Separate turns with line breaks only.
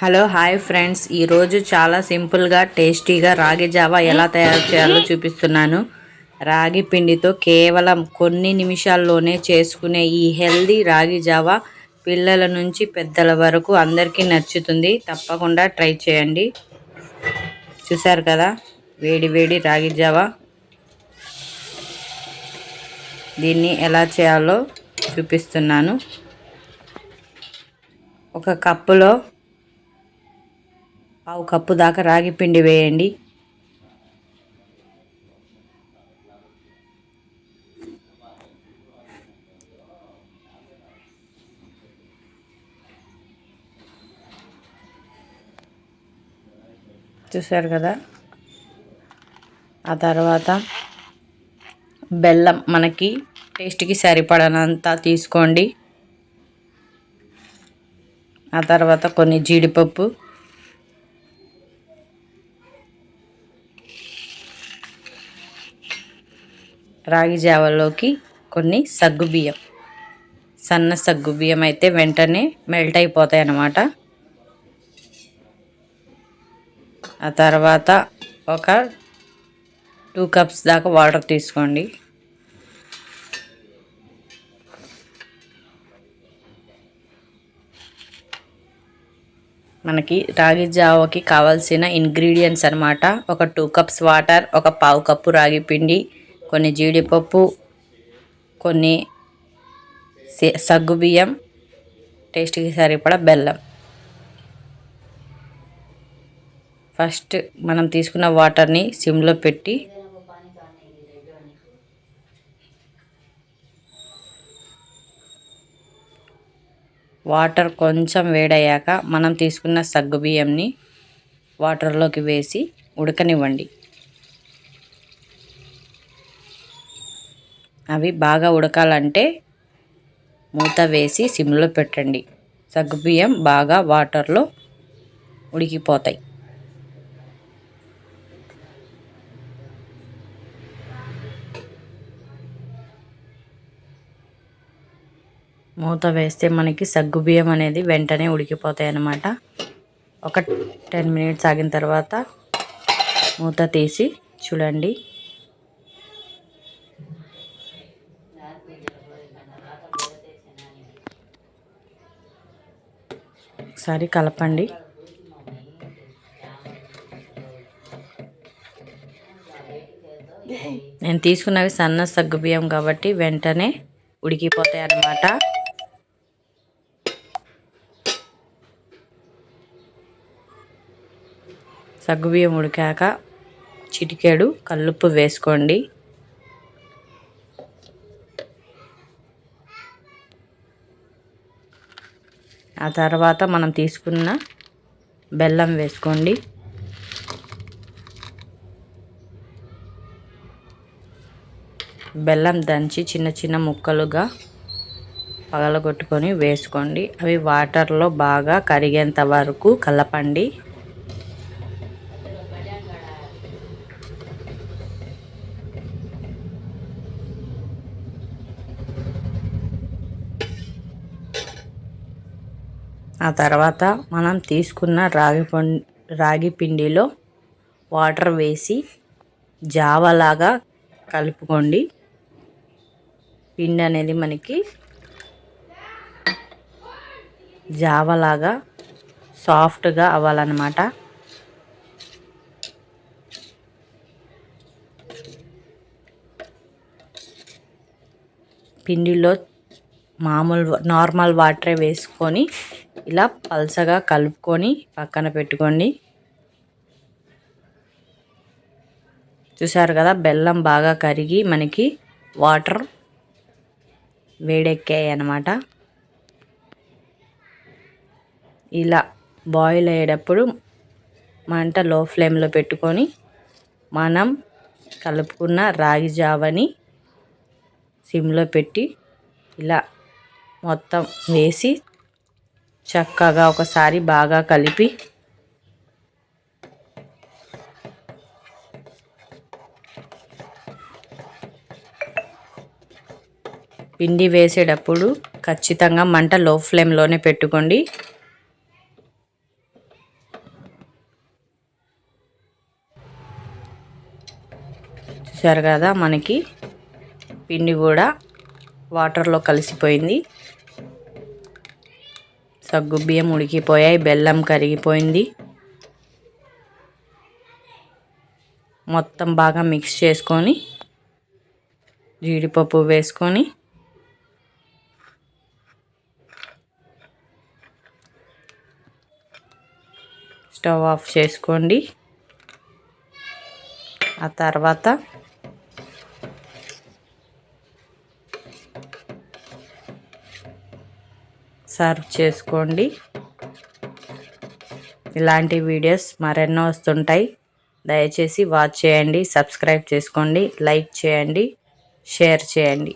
Hello hi friends, ఈరోజు చాలా సింపుల్గా టేస్టీగా రాగి జావా ఎలా తయారు చేయాలో చూపిస్తున్నాను. రాగి పిండితో కేవలం కొన్ని నిమిషాల్లోనే చేసుకునే ఈ హెల్దీ రాగి జావా పిల్లల నుంచి పెద్దల వరకు అందరికీ నచ్చుతుంది. తప్పకుండా ట్రై చేయండి. చూసారు కదా, వేడి వేడి రాగి జావా. దీన్ని ఎలా చేయాలో చూపిస్తున్నాను. ఒక కప్పులో పావు కప్పు దాకా రాగి పిండి వేయండి. చూసారు కదా, ఆ తర్వాత బెల్లం మనకి టేస్ట్కి సరిపడనంత తీసుకోండి. ఆ తర్వాత కొన్ని జీడిపప్పు, రాగి జావలోకి కొన్ని సగ్గుబియ్యం, సన్న సగ్గుబియ్యం అయితే వెంటనే మెల్ట్ అయిపోతాయి అన్నమాట. ఆ తర్వాత ఒక 2 కప్స్ దాకా వాటర్ తీసుకోండి. మనకి రాగి జావకి కావాల్సిన ఇంగ్రీడియంట్స్ అన్నమాట. ఒక 2 కప్స్ వాటర్, ఒక పావు కప్పు రాగి పిండి, కొన్ని జీడిపప్పు, కొన్ని సగ్గుబియ్యం, టేస్ట్కి సరిపడా బెల్లం. ఫస్ట్ మనం తీసుకున్న వాటర్ని సిమ్లో పెట్టి వాటర్ కొంచెం వేడయ్యాక మనం తీసుకున్న సగ్గుబియ్యంని వాటర్లోకి వేసి ఉడకనివ్వండి. అవి బాగా ఉడకాలంటే మూత వేసి సిమ్లో పెట్టండి. సగ్గుబియ్యం బాగా వాటర్లో ఉడికిపోతాయి. మూత వేస్తే మనకి సగ్గుబియ్యం అనేది వెంటనే ఉడికిపోతాయి అన్నమాట. ఒక 10 మినిట్స్ ఆగిన తర్వాత మూత తీసి చూడండి. ఒకసారి కలపండి. నేను తీసుకున్నవి సన్న సగ్గుబియ్యం కాబట్టి వెంటనే ఉడికిపోతాయి అన్నమాట. సగ్గుబియ్యం ఉడికాక చిటికెడు కల్లుప్పు వేసుకోండి. ఆ తర్వాత మనం తీసుకున్న బెల్లం వేసుకోండి. బెల్లం దంచి చిన్న చిన్న ముక్కలుగా పగలగొట్టుకొని వేసుకోండి. అవి వాటర్లో బాగా కరిగేంత వరకు కలపండి. ఆ తర్వాత మనం తీసుకున్న రాగి పిండిలో వాటర్ వేసి జావలాగా కలుపుకోండి. పిండి అనేది మనకి జావలాగా సాఫ్ట్గా అవ్వాలన్నమాట. పిండిలో నార్మల్ వాటరే వేసుకొని ఇలా పల్చగా కలుపుకొని పక్కన పెట్టుకోండి. చూసారు కదా, బెల్లం బాగా కరిగి మనకి వాటర్ వేడెక్కాయి అన్నమాట. ఇలా బాయిల్ అయ్యేటప్పుడు మంట లో ఫ్లేమ్లో పెట్టుకొని మనం కలుపుకున్న రాగి జావని సిమ్లో పెట్టి ఇలా మొత్తం వేసి చక్కగా ఒకసారి బాగా కలిపి పిండి వేసేటప్పుడు ఖచ్చితంగా మంట లో ఫ్లేమ్లోనే పెట్టుకోండి. చూసారు కదా, మనకి పిండి కూడా వాటర్లో కలిసిపోయింది. సగ్గుబియ్యం ఉడికిపోయాయి, బెల్లం కరిగిపోయింది. మొత్తం బాగా మిక్స్ చేసుకొని జీడిపప్పు వేసుకొని స్టవ్ ఆఫ్ చేసుకోండి. ఆ తర్వాత సర్వ్ చేసుకోండి. ఇలాంటి వీడియోస్ మరెన్నో వస్తుంటాయి. దయచేసి వాచ్ చేయండి, సబ్స్క్రైబ్ చేసుకోండి, లైక్ చేయండి, షేర్ చేయండి.